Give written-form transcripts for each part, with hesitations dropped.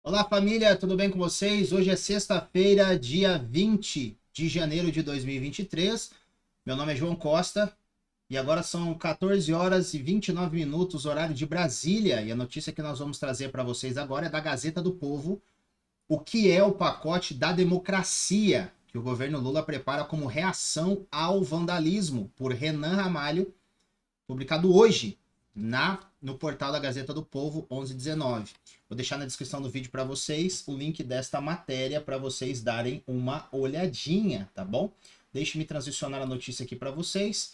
Olá família, tudo bem com vocês? Hoje é sexta-feira, dia 20 de janeiro de 2023. Meu nome é João Costa e agora são 14 horas e 29 minutos, horário de Brasília. E a notícia que nós vamos trazer para vocês agora é da Gazeta do Povo. O que é o pacote da democracia que o governo Lula prepara como reação ao vandalismo, por Renan Ramalho, publicado hoje no portal da Gazeta do Povo, 11:19. Vou deixar na descrição do vídeo para vocês o link desta matéria para vocês darem uma olhadinha, tá bom? Deixe-me transicionar a notícia aqui para vocês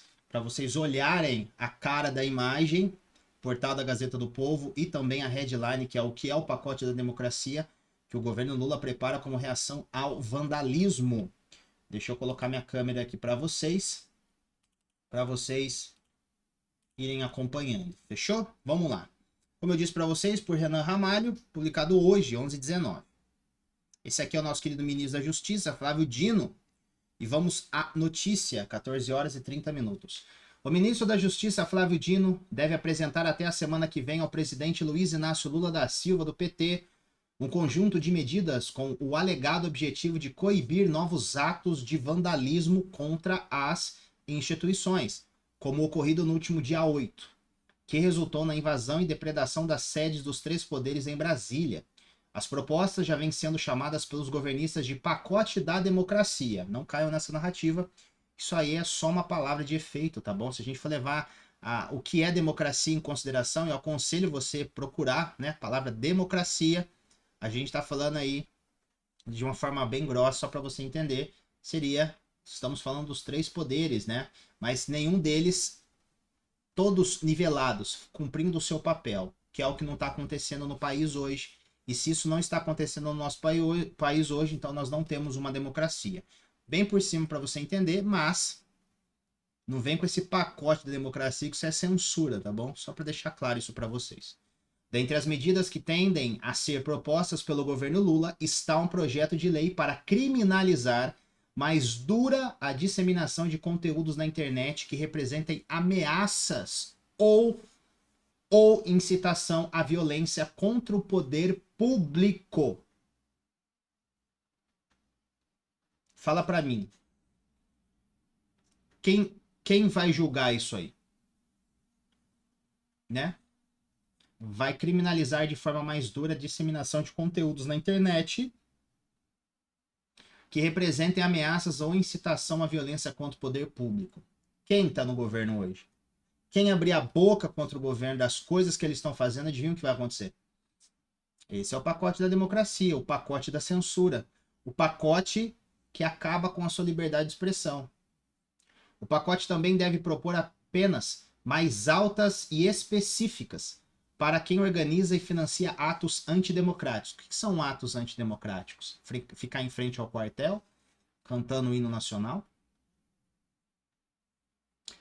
olharem a cara da imagem, portal da Gazeta do Povo e também a headline, que é o que é o pacote da democracia que o governo Lula prepara como reação ao vandalismo. Deixa eu colocar minha câmera aqui para vocês irem acompanhando. Fechou? Vamos lá. Como eu disse para vocês, por Renan Ramalho, publicado hoje, 11:19. Esse aqui é o nosso querido ministro da Justiça, Flávio Dino. E vamos à notícia, 14 horas e 30 minutos. O ministro da Justiça, Flávio Dino, deve apresentar até a semana que vem ao presidente Luiz Inácio Lula da Silva, do PT, um conjunto de medidas com o alegado objetivo de coibir novos atos de vandalismo contra as instituições, como o ocorrido no último dia 8, que resultou na invasão e depredação das sedes dos três poderes em Brasília. As propostas já vêm sendo chamadas pelos governistas de pacote da democracia. Não caiam nessa narrativa, isso aí é só uma palavra de efeito, tá bom? Se a gente for levar o que é democracia em consideração, eu aconselho você procurar, né, a palavra democracia. A gente está falando aí de uma forma bem grossa, só para você entender, estamos falando dos três poderes, né? Mas nenhum deles, todos nivelados, cumprindo o seu papel, que é o que não está acontecendo no país hoje. E se isso não está acontecendo no nosso país hoje, então nós não temos uma democracia. Bem por cima para você entender, mas não vem com esse pacote da democracia que isso é censura, tá bom? Só para deixar claro isso para vocês. Dentre as medidas que tendem a ser propostas pelo governo Lula está um projeto de lei para criminalizar mais dura a disseminação de conteúdos na internet que representem ameaças ou incitação à violência contra o poder público. Fala para mim. Quem vai julgar isso aí? Né? Vai criminalizar de forma mais dura a disseminação de conteúdos na internet que representem ameaças ou incitação à violência contra o poder público. Quem está no governo hoje? Quem abrir a boca contra o governo das coisas que eles estão fazendo, adivinha o que vai acontecer? Esse é o pacote da democracia, o pacote da censura, o pacote que acaba com a sua liberdade de expressão. O pacote também deve propor penas mais altas e específicas para quem organiza e financia atos antidemocráticos. O que são atos antidemocráticos? Ficar em frente ao quartel, cantando o hino nacional?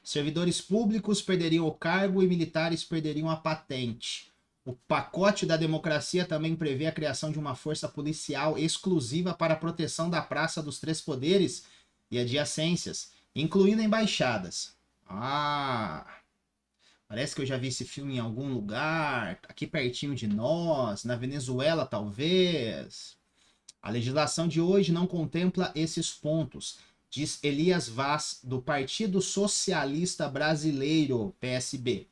Servidores públicos perderiam o cargo e militares perderiam a patente. O pacote da democracia também prevê a criação de uma força policial exclusiva para a proteção da Praça dos Três Poderes e adjacências, incluindo embaixadas. Parece que eu já vi esse filme em algum lugar, aqui pertinho de nós, na Venezuela talvez. A legislação de hoje não contempla esses pontos, diz Elias Vaz, do Partido Socialista Brasileiro, PSB,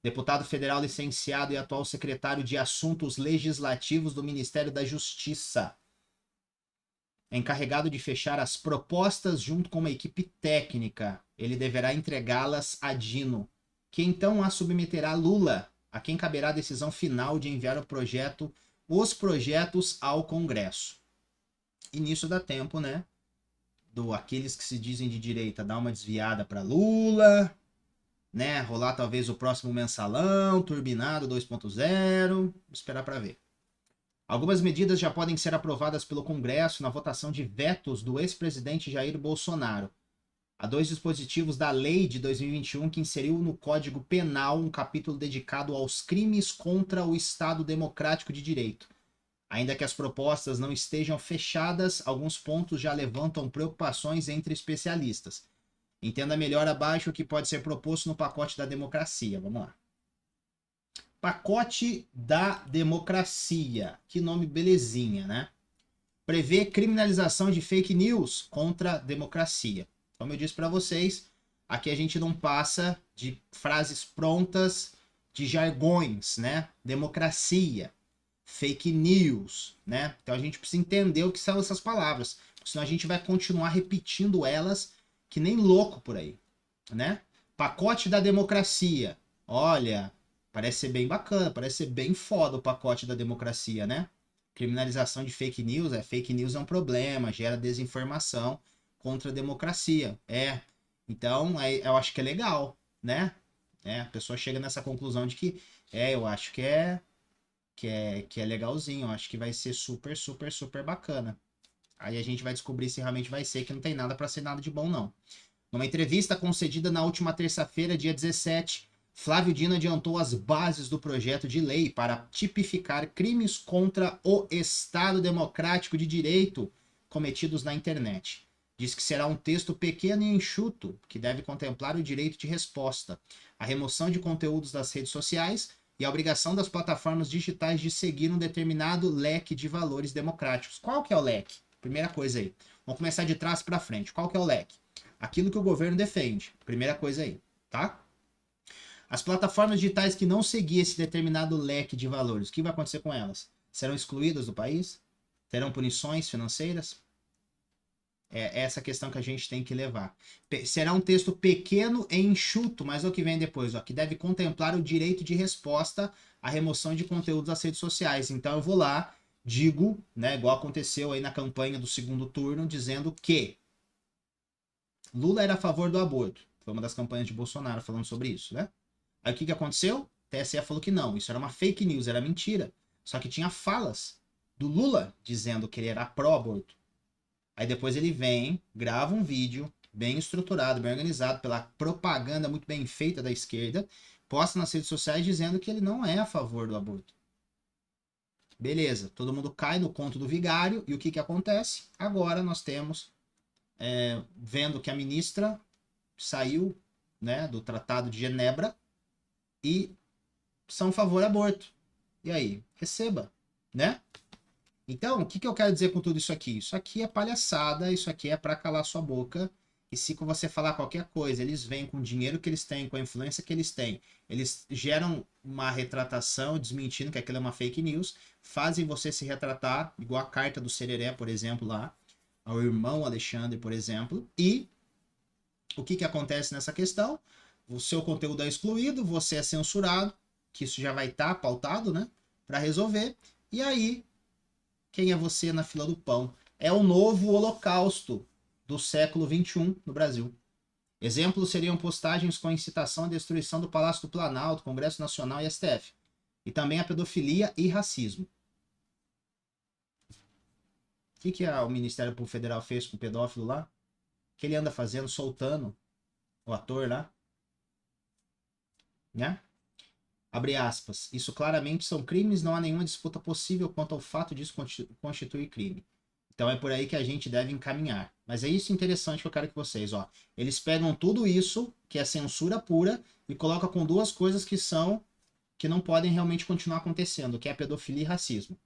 deputado federal licenciado e atual secretário de Assuntos Legislativos do Ministério da Justiça. Encarregado de fechar as propostas junto com uma equipe técnica. Ele deverá entregá-las a Dino, que então a submeterá a Lula, a quem caberá a decisão final de enviar os projetos ao Congresso. E nisso dá tempo, né, aqueles que se dizem de direita dar uma desviada para Lula, né, rolar talvez o próximo mensalão, turbinado 2.0, vamos esperar para ver. Algumas medidas já podem ser aprovadas pelo Congresso na votação de vetos do ex-presidente Jair Bolsonaro. Há 2 dispositivos da lei de 2021 que inseriu no Código Penal um capítulo dedicado aos crimes contra o Estado Democrático de Direito. Ainda que as propostas não estejam fechadas, alguns pontos já levantam preocupações entre especialistas. Entenda melhor abaixo o que pode ser proposto no pacote da democracia. Vamos lá. Pacote da democracia. Que nome belezinha, né? Prevê criminalização de fake news contra a democracia. Como eu disse para vocês, aqui a gente não passa de frases prontas, de jargões, né? Democracia, fake news, né? Então a gente precisa entender o que são essas palavras, senão a gente vai continuar repetindo elas que nem louco por aí, né? Pacote da democracia. Olha, parece ser bem bacana, parece ser bem foda o pacote da democracia, né? Criminalização de fake news é um problema, gera desinformação contra a democracia. Então, eu acho que é legal, né? A pessoa chega nessa conclusão de que, eu acho que é legalzinho, eu acho que vai ser super, super, super bacana. Aí a gente vai descobrir se realmente vai ser, que não tem nada para ser nada de bom, não. Numa entrevista concedida na última terça-feira, dia 17, Flávio Dino adiantou as bases do projeto de lei para tipificar crimes contra o Estado Democrático de Direito cometidos na internet. Diz que será um texto pequeno e enxuto, que deve contemplar o direito de resposta, a remoção de conteúdos das redes sociais e a obrigação das plataformas digitais de seguir um determinado leque de valores democráticos. Qual que é o leque? Primeira coisa aí. Vamos começar de trás para frente. Qual que é o leque? Aquilo que o governo defende. Primeira coisa aí, tá? As plataformas digitais que não seguirem esse determinado leque de valores, o que vai acontecer com elas? Serão excluídas do país? Terão punições financeiras? É essa questão que a gente tem que levar. Será um texto pequeno e enxuto, mas é o que vem depois, ó, que deve contemplar o direito de resposta à remoção de conteúdo das redes sociais. Então eu vou lá, digo, né, igual aconteceu aí na campanha do segundo turno, dizendo que Lula era a favor do aborto. Foi uma das campanhas de Bolsonaro falando sobre isso, né? Aí o que aconteceu? O TSE falou que não, isso era uma fake news, era mentira. Só que tinha falas do Lula dizendo que ele era pró-aborto. Aí depois ele vem, grava um vídeo bem estruturado, bem organizado, pela propaganda muito bem feita da esquerda, posta nas redes sociais dizendo que ele não é a favor do aborto. Beleza, todo mundo cai no conto do vigário, e o que acontece? Agora nós temos, vendo que a ministra saiu, né, do Tratado de Genebra e são a favor do aborto. E aí? Receba, né? Então, o que eu quero dizer com tudo isso aqui? Isso aqui é palhaçada, isso aqui é para calar sua boca. E se você falar qualquer coisa, eles vêm com o dinheiro que eles têm, com a influência que eles têm, eles geram uma retratação desmentindo que aquilo é uma fake news, fazem você se retratar, igual a carta do Sereré, por exemplo, lá, ao irmão Alexandre, por exemplo, e o que acontece nessa questão? O seu conteúdo é excluído, você é censurado, que isso já vai estar pautado, né, para resolver, e aí quem é você na fila do pão? É o novo holocausto do século XXI no Brasil. Exemplos seriam postagens com incitação à destruição do Palácio do Planalto, Congresso Nacional e STF. E também a pedofilia e racismo. O que o Ministério Público Federal fez com o pedófilo lá? O que ele anda fazendo? Soltando o ator lá? Né? Abre aspas. Isso claramente são crimes, não há nenhuma disputa possível quanto ao fato disso constituir crime. Então é por aí que a gente deve encaminhar. Mas é isso interessante que eu quero que vocês, ó. Eles pegam tudo isso, que é censura pura, e colocam com duas coisas que não podem realmente continuar acontecendo, que é a pedofilia e racismo.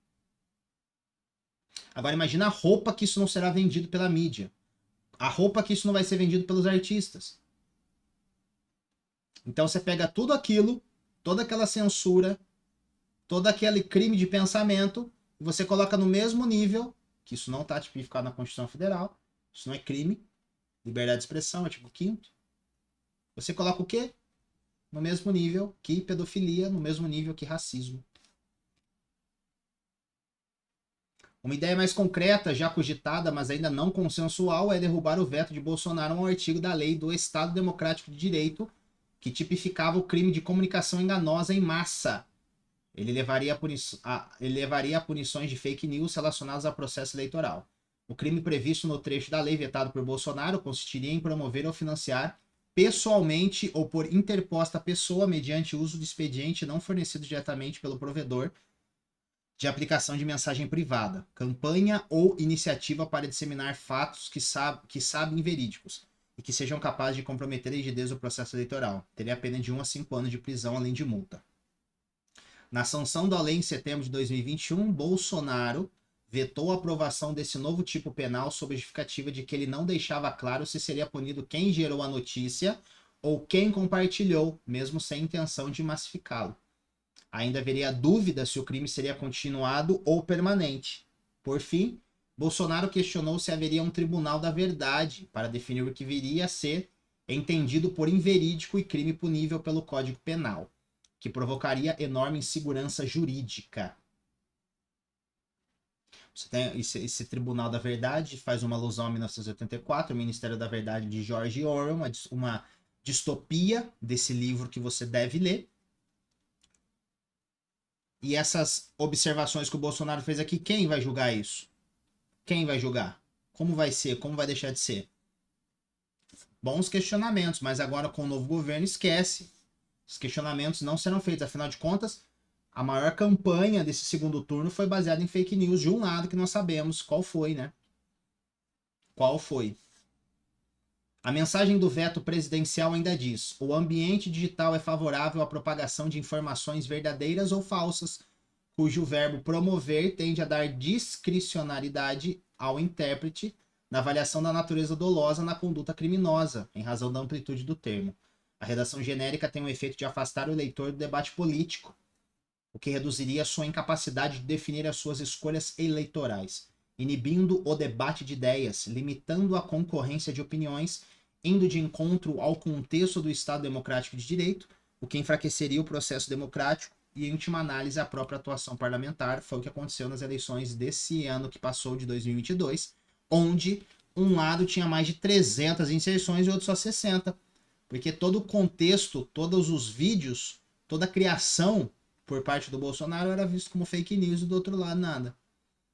Agora imagina a roupa que isso não será vendido pela mídia. A roupa que isso não vai ser vendido pelos artistas. Então você pega tudo aquilo, toda aquela censura, todo aquele crime de pensamento, e você coloca no mesmo nível, que isso não está tipificado na Constituição Federal, isso não é crime, liberdade de expressão, artigo 5º. Você coloca o quê? No mesmo nível que pedofilia, no mesmo nível que racismo. Uma ideia mais concreta, já cogitada, mas ainda não consensual, é derrubar o veto de Bolsonaro a um artigo da lei do Estado Democrático de Direito que tipificava o crime de comunicação enganosa em massa. Ele levaria a punições de fake news relacionadas ao processo eleitoral. O crime previsto no trecho da lei vetado por Bolsonaro consistiria em promover ou financiar pessoalmente ou por interposta pessoa mediante uso de expediente não fornecido diretamente pelo provedor de aplicação de mensagem privada, campanha ou iniciativa para disseminar fatos que sabem verídicos e que sejam capazes de comprometer a rigidez do processo eleitoral. Teria a pena de 1 a 5 anos de prisão, além de multa. Na sanção da lei em setembro de 2021, Bolsonaro vetou a aprovação desse novo tipo penal sob a justificativa de que ele não deixava claro se seria punido quem gerou a notícia ou quem compartilhou, mesmo sem intenção de massificá-lo. Ainda haveria dúvida se o crime seria continuado ou permanente. Por fim, Bolsonaro questionou se haveria um tribunal da verdade para definir o que viria a ser entendido por inverídico e crime punível pelo Código Penal, que provocaria enorme insegurança jurídica. Você tem esse Tribunal da Verdade, faz uma alusão a 1984, o Ministério da Verdade de George Orwell, uma distopia desse livro que você deve ler. E essas observações que o Bolsonaro fez aqui, quem vai julgar isso? Quem vai julgar? Como vai ser? Como vai deixar de ser? Bons questionamentos, mas agora com o novo governo, esquece. Os questionamentos não serão feitos. Afinal de contas, a maior campanha desse segundo turno foi baseada em fake news de um lado que nós sabemos qual foi, né? Qual foi? A mensagem do veto presidencial ainda diz: o ambiente digital é favorável à propagação de informações verdadeiras ou falsas, cujo verbo promover tende a dar discricionariedade ao intérprete na avaliação da natureza dolosa na conduta criminosa, em razão da amplitude do termo. A redação genérica tem o efeito de afastar o leitor do debate político, o que reduziria sua incapacidade de definir as suas escolhas eleitorais, inibindo o debate de ideias, limitando a concorrência de opiniões, indo de encontro ao contexto do Estado Democrático de Direito, o que enfraqueceria o processo democrático e, em última análise, a própria atuação parlamentar. Foi o que aconteceu nas eleições desse ano que passou, de 2022, onde um lado tinha mais de 300 inserções e outro só 60, porque todo o contexto, todos os vídeos, toda a criação por parte do Bolsonaro era visto como fake news e do outro lado nada.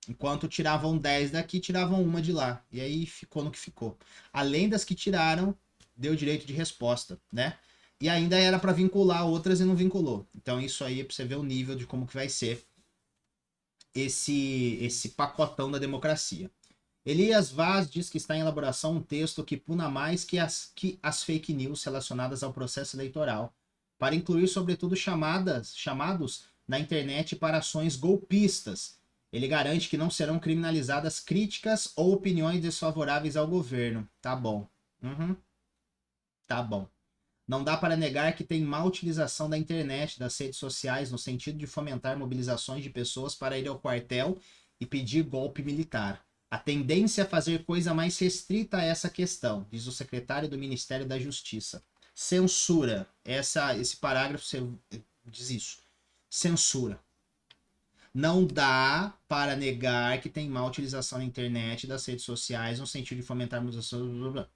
Enquanto tiravam 10 daqui, tiravam uma de lá. E aí ficou no que ficou. Além das que tiraram, deu direito de resposta, né? E ainda era para vincular outras e não vinculou. Então isso aí é para você ver o nível de como que vai ser esse pacotão da democracia. Elias Vaz diz que está em elaboração um texto que puna mais que as fake news relacionadas ao processo eleitoral, para incluir, sobretudo, chamados na internet para ações golpistas. Ele garante que não serão criminalizadas críticas ou opiniões desfavoráveis ao governo. Tá bom. Tá bom. Não dá para negar que tem má utilização da internet, das redes sociais, no sentido de fomentar mobilizações de pessoas para ir ao quartel e pedir golpe militar. A tendência é fazer coisa mais restrita a essa questão, diz o secretário do Ministério da Justiça. Censura. Esse parágrafo diz isso. Censura. Não dá para negar que tem má utilização da internet e das redes sociais no sentido de fomentar a mobilização.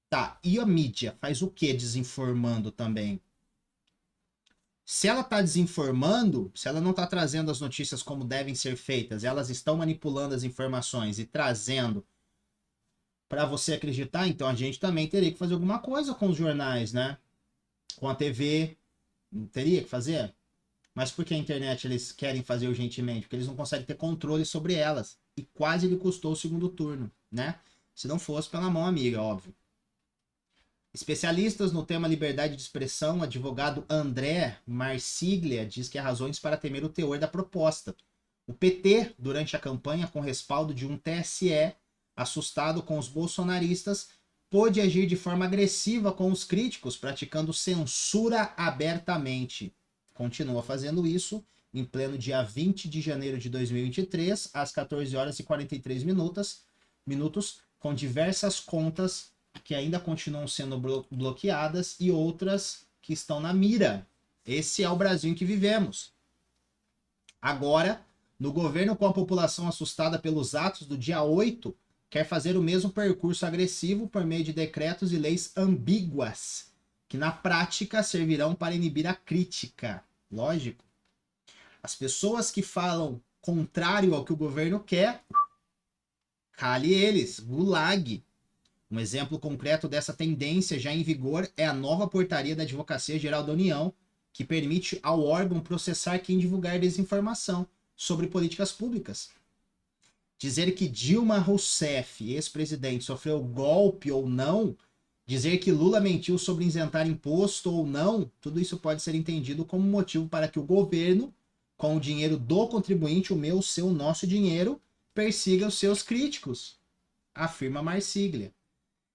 Tá, e a mídia faz o que desinformando também? Se ela está desinformando, se ela não está trazendo as notícias como devem ser feitas, elas estão manipulando as informações e trazendo para você acreditar, então a gente também teria que fazer alguma coisa com os jornais, né? Com a TV, não teria que fazer? Mas por que a internet eles querem fazer urgentemente? Porque eles não conseguem ter controle sobre elas. E quase lhe custou o segundo turno, né? Se não fosse pela mão amiga, óbvio. Especialistas no tema liberdade de expressão, o advogado André Marsiglia diz que há razões para temer o teor da proposta. O PT, durante a campanha, com respaldo de um TSE, assustado com os bolsonaristas, pôde agir de forma agressiva com os críticos, praticando censura abertamente. Continua fazendo isso em pleno dia 20 de janeiro de 2023, às 14 horas e 43 minutos, com diversas contas que ainda continuam sendo bloqueadas e outras que estão na mira. Esse é o Brasil em que vivemos. Agora, no governo com a população assustada pelos atos do dia 8, quer fazer o mesmo percurso agressivo por meio de decretos e leis ambíguas, que na prática servirão para inibir a crítica. Lógico. As pessoas que falam contrário ao que o governo quer, cale eles, gulag. Um exemplo concreto dessa tendência já em vigor é a nova portaria da Advocacia Geral da União, que permite ao órgão processar quem divulgar desinformação sobre políticas públicas. Dizer que Dilma Rousseff, ex-presidente, sofreu golpe ou não, dizer que Lula mentiu sobre isentar imposto ou não, tudo isso pode ser entendido como motivo para que o governo com o dinheiro do contribuinte, o meu, o seu, o nosso dinheiro, persiga os seus críticos, afirma Marsiglia.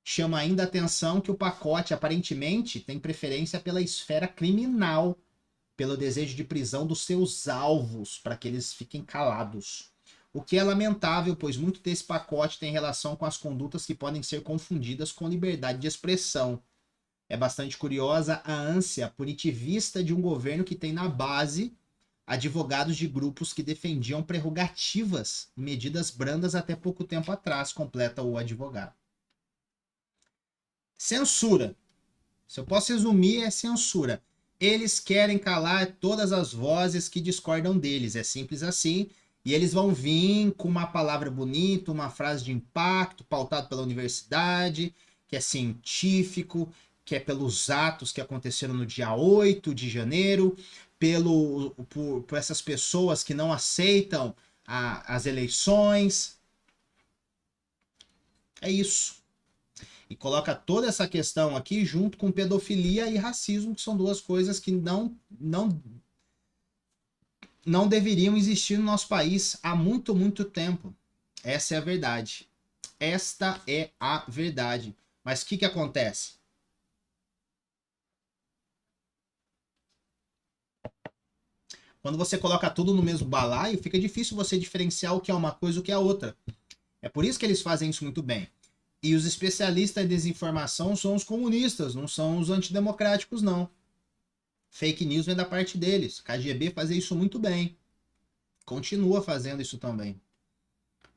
Chama ainda a atenção que o pacote aparentemente tem preferência pela esfera criminal, pelo desejo de prisão dos seus alvos, para que eles fiquem calados. O que é lamentável, pois muito desse pacote tem relação com as condutas que podem ser confundidas com liberdade de expressão. É bastante curiosa a ânsia punitivista de um governo que tem na base advogados de grupos que defendiam prerrogativas e medidas brandas até pouco tempo atrás, completa o advogado. Censura. Se eu posso resumir, é censura. Eles querem calar todas as vozes que discordam deles. É simples assim. E eles vão vir com uma palavra bonita, uma frase de impacto, pautado pela universidade, que é científico, que é pelos atos que aconteceram no dia 8 de janeiro, por essas pessoas que não aceitam as eleições. É isso. E coloca toda essa questão aqui junto com pedofilia e racismo, que são duas coisas que não deveriam existir no nosso país há muito, muito tempo. Essa é a verdade. Esta é a verdade. Mas o que acontece? Quando você coloca tudo no mesmo balaio, fica difícil você diferenciar o que é uma coisa e o que é outra. É por isso que eles fazem isso muito bem. E os especialistas em desinformação são os comunistas, não são os antidemocráticos, não. Fake news vem da parte deles. KGB fazia isso muito bem. Continua fazendo isso também.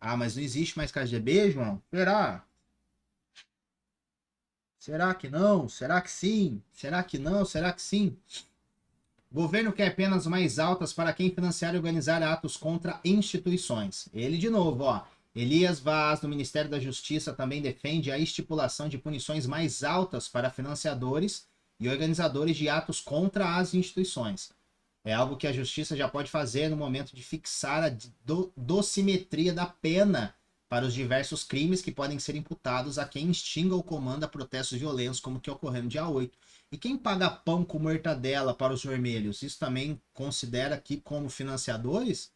Ah, mas não existe mais KGB, João? Será? Será que não? Será que sim? Será que não? Será que sim? Governo quer penas mais altas para quem financiar e organizar atos contra instituições. Ele de novo, ó. Elias Vaz, do Ministério da Justiça, também defende a estipulação de punições mais altas para financiadores e organizadores de atos contra as instituições. É algo que a Justiça já pode fazer no momento de fixar a dosimetria da pena para os diversos crimes que podem ser imputados a quem instiga ou comanda protestos violentos, como que ocorreu no dia 8. E quem paga pão com mortadela para os vermelhos? Isso também considera aqui como financiadores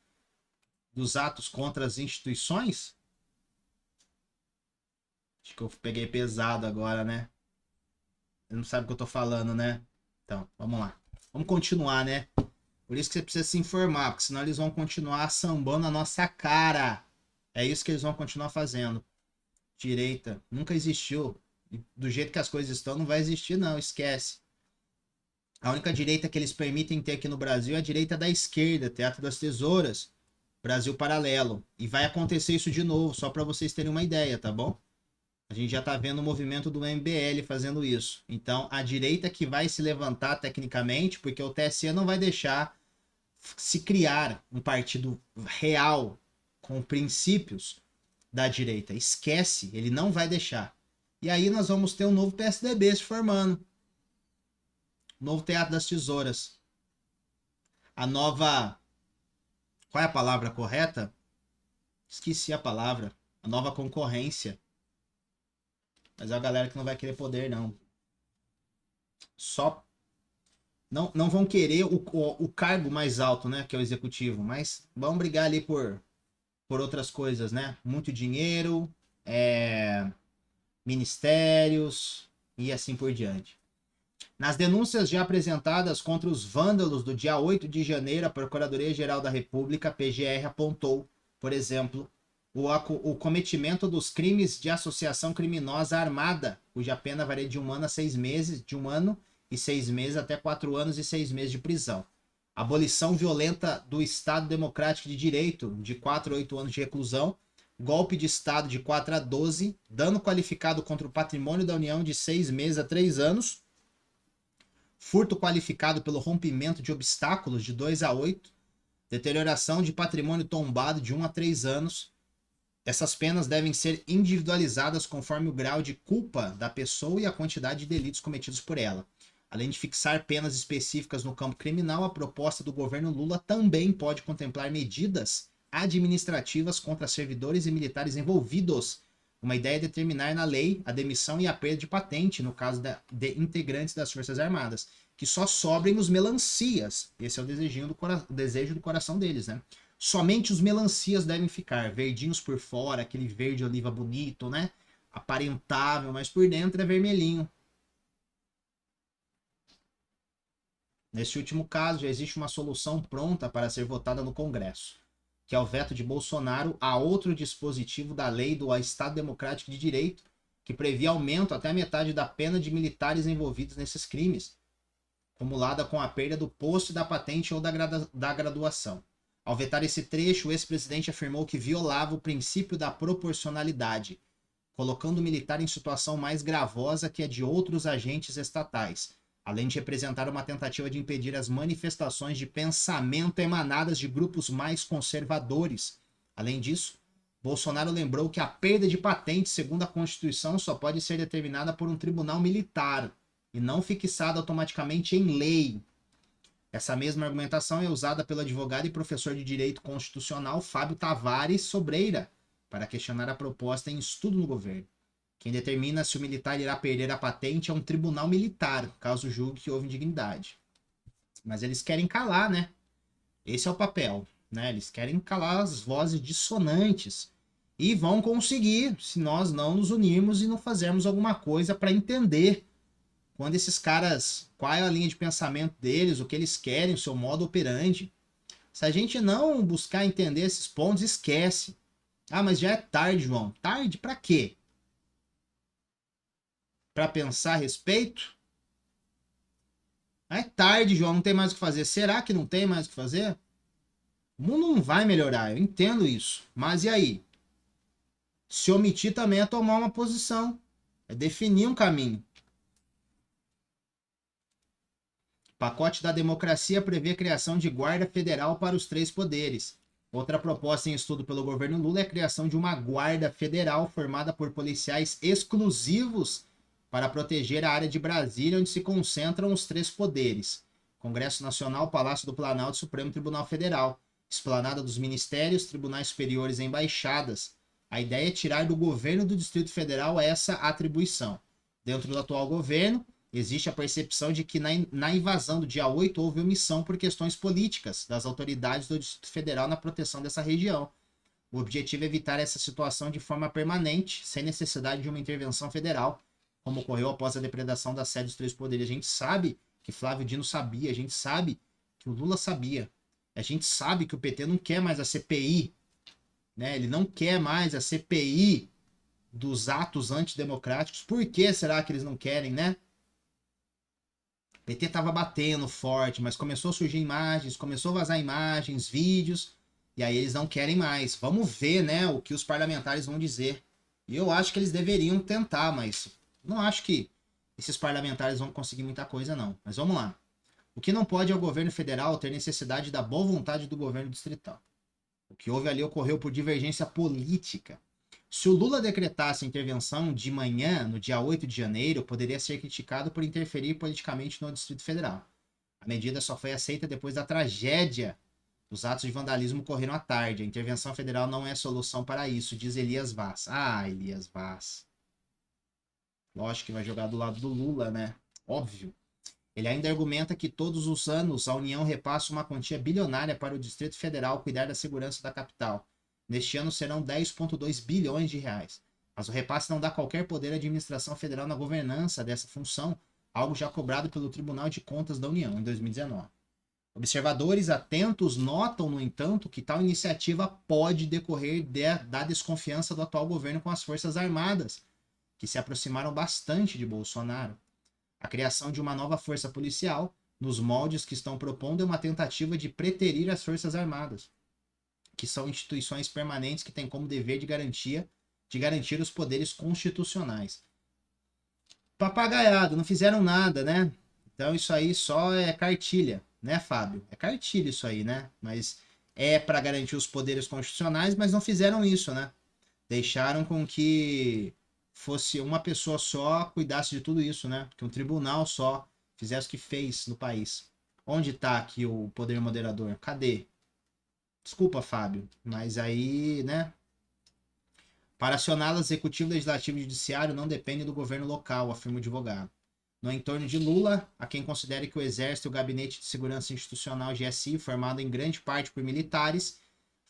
dos atos contra as instituições? Acho que eu peguei pesado agora, né? Você não sabe o que eu tô falando, né? Então, vamos lá. Vamos continuar, né? Por isso que você precisa se informar, porque senão eles vão continuar sambando a nossa cara. É isso que eles vão continuar fazendo. Direita nunca existiu. Do jeito que as coisas estão, não vai existir, não. Esquece. A única direita que eles permitem ter aqui no Brasil é a direita da esquerda, Teatro das Tesouras, Brasil Paralelo. E vai acontecer isso de novo, só para vocês terem uma ideia, tá bom? A gente já tá vendo o movimento do MBL fazendo isso. Então, a direita que vai se levantar tecnicamente, porque o TSE não vai deixar se criar um partido real com princípios da direita. Esquece, ele não vai deixar. E aí nós vamos ter um novo PSDB se formando. Novo Teatro das Tesouras. A nova... Qual é a palavra correta? Esqueci a palavra. A nova concorrência. Mas é a galera que não vai querer poder, não. Só... Não vão querer o cargo mais alto, né? Que é o executivo. Mas vão brigar ali por outras coisas, né? Muito dinheiro, ministérios e assim por diante. Nas denúncias já apresentadas contra os vândalos do dia 8 de janeiro, a Procuradoria-Geral da República, PGR, apontou, por exemplo, o cometimento dos crimes de associação criminosa armada, cuja pena varia de 1 ano a 6 meses, de 1 ano e 6 meses até 4 anos e 6 meses de prisão. Abolição violenta do Estado Democrático de Direito, de 4 a 8 anos de reclusão. Golpe de Estado, de 4 a 12. Dano qualificado contra o patrimônio da União, de 6 meses a 3 anos. Furto qualificado pelo rompimento de obstáculos, de 2 a 8. Deterioração de patrimônio tombado, de 1 a 3 anos. Essas penas devem ser individualizadas conforme o grau de culpa da pessoa e a quantidade de delitos cometidos por ela. Além de fixar penas específicas no campo criminal, a proposta do governo Lula também pode contemplar medidas administrativas contra servidores e militares envolvidos Uma ideia é determinar na lei a demissão e a perda de patente no caso de integrantes das Forças Armadas, que só sobrem os melancias. Esse é o desejo do coração deles, né? Somente os melancias devem ficar, verdinhos por fora, aquele verde oliva bonito, né? Aparentável, mas por dentro é vermelhinho. Neste último caso, já existe uma solução pronta para ser votada no Congresso, que é o veto de Bolsonaro a outro dispositivo da lei do Estado Democrático de Direito, que previa aumento até a metade da pena de militares envolvidos nesses crimes, acumulada com a perda do posto e da patente ou da graduação. Ao vetar esse trecho, o ex-presidente afirmou que violava o princípio da proporcionalidade, colocando o militar em situação mais gravosa que a de outros agentes estatais, além de representar uma tentativa de impedir as manifestações de pensamento emanadas de grupos mais conservadores. Além disso, Bolsonaro lembrou que a perda de patente, segundo a Constituição, só pode ser determinada por um tribunal militar e não fixada automaticamente em lei. Essa mesma argumentação é usada pelo advogado e professor de Direito Constitucional Fábio Tavares Sobreira para questionar a proposta em estudo no governo. Quem determina se o militar irá perder a patente é um tribunal militar, caso julgue que houve indignidade. Mas eles querem calar, né? Esse é o papel, né? Eles querem calar as vozes dissonantes. E vão conseguir se nós não nos unirmos e não fazermos alguma coisa para entender quando esses caras, qual é a linha de pensamento deles, o que eles querem, o seu modo operandi. Se a gente não buscar entender esses pontos, esquece. Ah, mas já é tarde, João. Tarde para quê? Para pensar a respeito? É tarde, João, não tem mais o que fazer. Será que não tem mais o que fazer? O mundo não vai melhorar, eu entendo isso. Mas e aí? Se omitir também é tomar uma posição, é definir um caminho. O pacote da democracia prevê a criação de guarda federal para os 3 poderes. Outra proposta em estudo pelo governo Lula é a criação de uma guarda federal formada por policiais exclusivos para proteger a área de Brasília, onde se concentram os 3 poderes: Congresso Nacional, Palácio do Planalto e Supremo Tribunal Federal, esplanada dos ministérios, tribunais superiores e embaixadas. A ideia é tirar do governo do Distrito Federal essa atribuição. Dentro do atual governo, existe a percepção de que na invasão do dia 8 houve omissão por questões políticas das autoridades do Distrito Federal na proteção dessa região. O objetivo é evitar essa situação de forma permanente, sem necessidade de uma intervenção federal, como ocorreu após a depredação da sede dos 3 poderes. A gente sabe que Flávio Dino sabia, a gente sabe que o Lula sabia, a gente sabe que o PT não quer mais a CPI, né? Ele não quer mais a CPI dos atos antidemocráticos. Por que será que eles não querem, né? O PT tava batendo forte, mas começou a surgir imagens, começou a vazar imagens, vídeos, e aí eles não querem mais. Vamos ver, né, o que os parlamentares vão dizer. E eu acho que eles deveriam tentar, mas não acho que esses parlamentares vão conseguir muita coisa, não. Mas vamos lá. O que não pode é o governo federal ter necessidade da boa vontade do governo distrital. O que houve ali ocorreu por divergência política. Se o Lula decretasse a intervenção de manhã, no dia 8 de janeiro, poderia ser criticado por interferir politicamente no Distrito Federal. A medida só foi aceita depois da tragédia. Os atos de vandalismo ocorreram à tarde. A intervenção federal não é solução para isso, diz Elias Vaz. Ah, Elias Vaz. Lógico que vai jogar do lado do Lula, né? Óbvio. Ele ainda argumenta que todos os anos a União repassa uma quantia bilionária para o Distrito Federal cuidar da segurança da capital. Neste ano serão 10,2 bilhões de reais. Mas o repasse não dá qualquer poder à administração federal na governança dessa função, algo já cobrado pelo Tribunal de Contas da União em 2019. Observadores atentos notam, no entanto, que tal iniciativa pode decorrer da desconfiança do atual governo com as Forças Armadas, que se aproximaram bastante de Bolsonaro. A criação de uma nova força policial, nos moldes que estão propondo, é uma tentativa de preterir as Forças Armadas, que são instituições permanentes que têm como dever de garantir os poderes constitucionais. Papagaiado, não fizeram nada, né? Então isso aí só é cartilha, né, Fábio? É cartilha isso aí, né? Mas é para garantir os poderes constitucionais, mas não fizeram isso, né? Deixaram com que fosse uma pessoa só cuidasse de tudo isso, né? Que um tribunal só fizesse o que fez no país. Onde está aqui o poder moderador? Cadê? Desculpa, Fábio, mas aí, né? Para acioná-la, executivo, legislativo e judiciário não dependem do governo local, afirma o advogado. No entorno de Lula, há quem considere que o Exército e o Gabinete de Segurança Institucional, GSI, formado em grande parte por militares,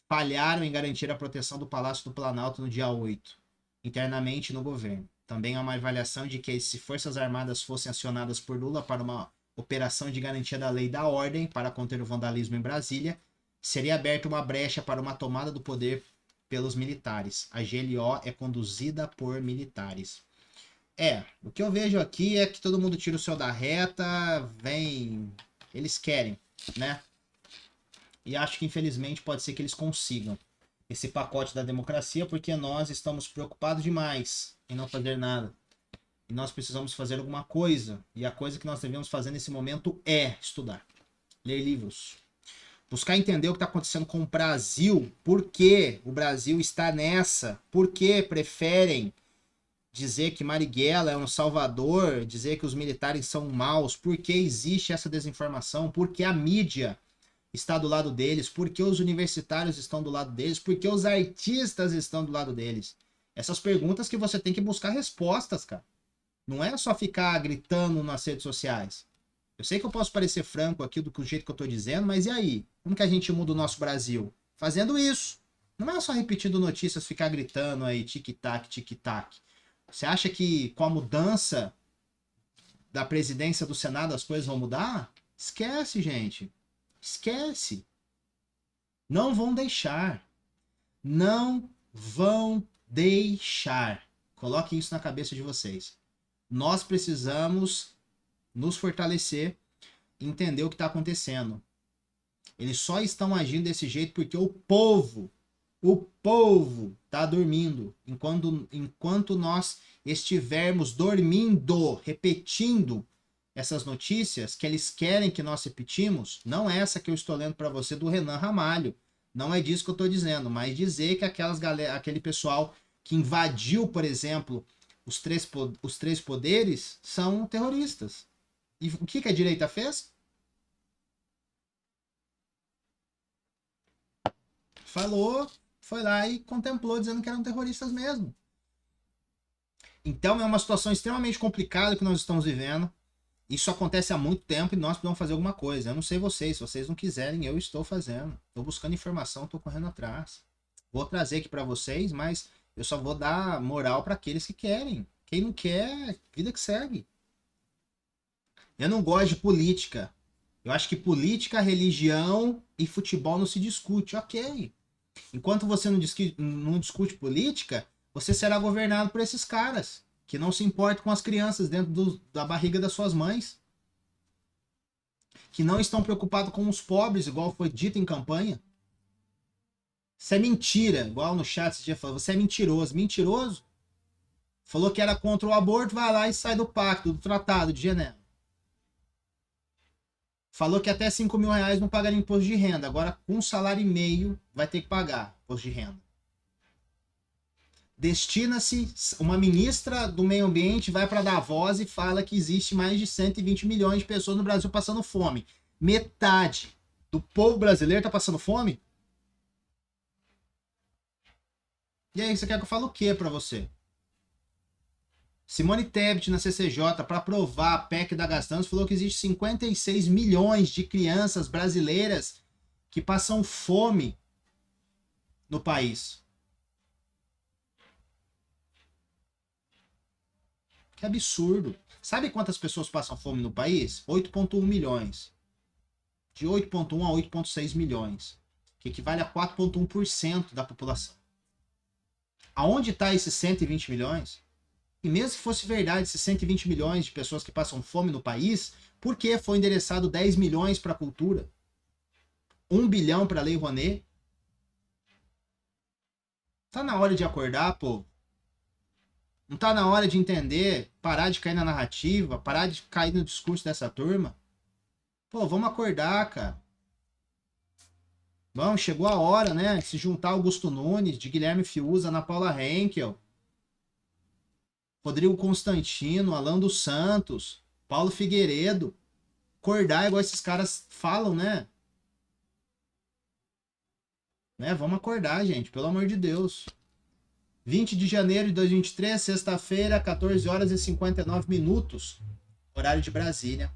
falharam em garantir a proteção do Palácio do Planalto no dia 8, internamente no governo. Também há uma avaliação de que se Forças Armadas fossem acionadas por Lula para uma operação de garantia da lei e da ordem para conter o vandalismo em Brasília, seria aberta uma brecha para uma tomada do poder pelos militares. A GLO é conduzida por militares. O que eu vejo aqui é que todo mundo tira o céu da reta, eles querem, né? E acho que infelizmente pode ser que eles consigam esse pacote da democracia, porque nós estamos preocupados demais em não fazer nada. E nós precisamos fazer alguma coisa. E a coisa que nós devemos fazer nesse momento é estudar, ler livros, buscar entender o que está acontecendo com o Brasil, por que o Brasil está nessa, por que preferem dizer que Marighella é um salvador, dizer que os militares são maus, por que existe essa desinformação, por que a mídia está do lado deles, por que os universitários estão do lado deles, por que os artistas estão do lado deles. Essas perguntas que você tem que buscar respostas, cara. Não é só ficar gritando nas redes sociais. Eu sei que eu posso parecer franco aqui do jeito que eu tô dizendo, mas e aí? Como que a gente muda o nosso Brasil? Fazendo isso. Não é só repetindo notícias, ficar gritando aí, tic-tac, tic-tac. Você acha que com a mudança da presidência do Senado as coisas vão mudar? Esquece, gente. Esquece. Não vão deixar. Não vão deixar. Coloque isso na cabeça de vocês. Nós precisamos nos fortalecer e entender o que está acontecendo. Eles só estão agindo desse jeito porque o povo está dormindo. Enquanto nós estivermos dormindo, repetindo essas notícias que eles querem que nós repetimos, não é essa que eu estou lendo para você do Renan Ramalho. Não é disso que eu estou dizendo, mas dizer que aquele pessoal que invadiu, por exemplo, os três poderes são terroristas. E o que a direita fez? Falou, foi lá e contemplou dizendo que eram terroristas mesmo. Então é uma situação extremamente complicada que nós estamos vivendo. Isso acontece há muito tempo e nós precisamos fazer alguma coisa. Eu não sei vocês, se vocês não quiserem, eu estou fazendo. Estou buscando informação, estou correndo atrás. Vou trazer aqui para vocês, mas eu só vou dar moral para aqueles que querem. Quem não quer, vida que segue. Eu não gosto de política. Eu acho que política, religião e futebol não se discute. Ok. Enquanto você não discute política, você será governado por esses caras que não se importam com as crianças dentro da barriga das suas mães, que não estão preocupados com os pobres, igual foi dito em campanha. Isso é mentira, igual no chat esse dia falou, você é mentiroso. Mentiroso? Falou que era contra o aborto, vai lá e sai do pacto, do tratado de Genebra. Falou que até 5 mil reais não pagaria imposto de renda. Agora, com 1,5 salário vai ter que pagar imposto de renda. Destina-se, uma ministra do meio ambiente vai para Davos e fala que existe mais de 120 milhões de pessoas no Brasil passando fome. Metade do povo brasileiro está passando fome? E aí, você quer que eu fale o que para você? Simone Tebet na CCJ, para aprovar a PEC da gastança, falou que existe 56 milhões de crianças brasileiras que passam fome no país. Que absurdo. Sabe quantas pessoas passam fome no país? 8,1 milhões. De 8,1 a 8,6 milhões. Que equivale a 4,1% da população. Aonde está esses 120 milhões? E mesmo se fosse verdade esses 120 milhões de pessoas que passam fome no país, por que foi endereçado 10 milhões para a cultura? 1 bilhão para a Lei Rouanet? Tá na hora de acordar, pô. Não tá na hora de entender, parar de cair na narrativa, parar de cair no discurso dessa turma? Pô, vamos acordar, cara. Vamos, chegou a hora, né? De se juntar Augusto Nunes, de Guilherme Fiuza, Ana Paula Henkel, Rodrigo Constantino, Alan dos Santos, Paulo Figueiredo. Acordar igual esses caras falam, né? Vamos acordar, gente, pelo amor de Deus. 20 de janeiro de 2023, sexta-feira, 14 horas e 59 minutos. Horário de Brasília.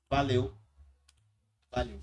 Valeu. Valeu.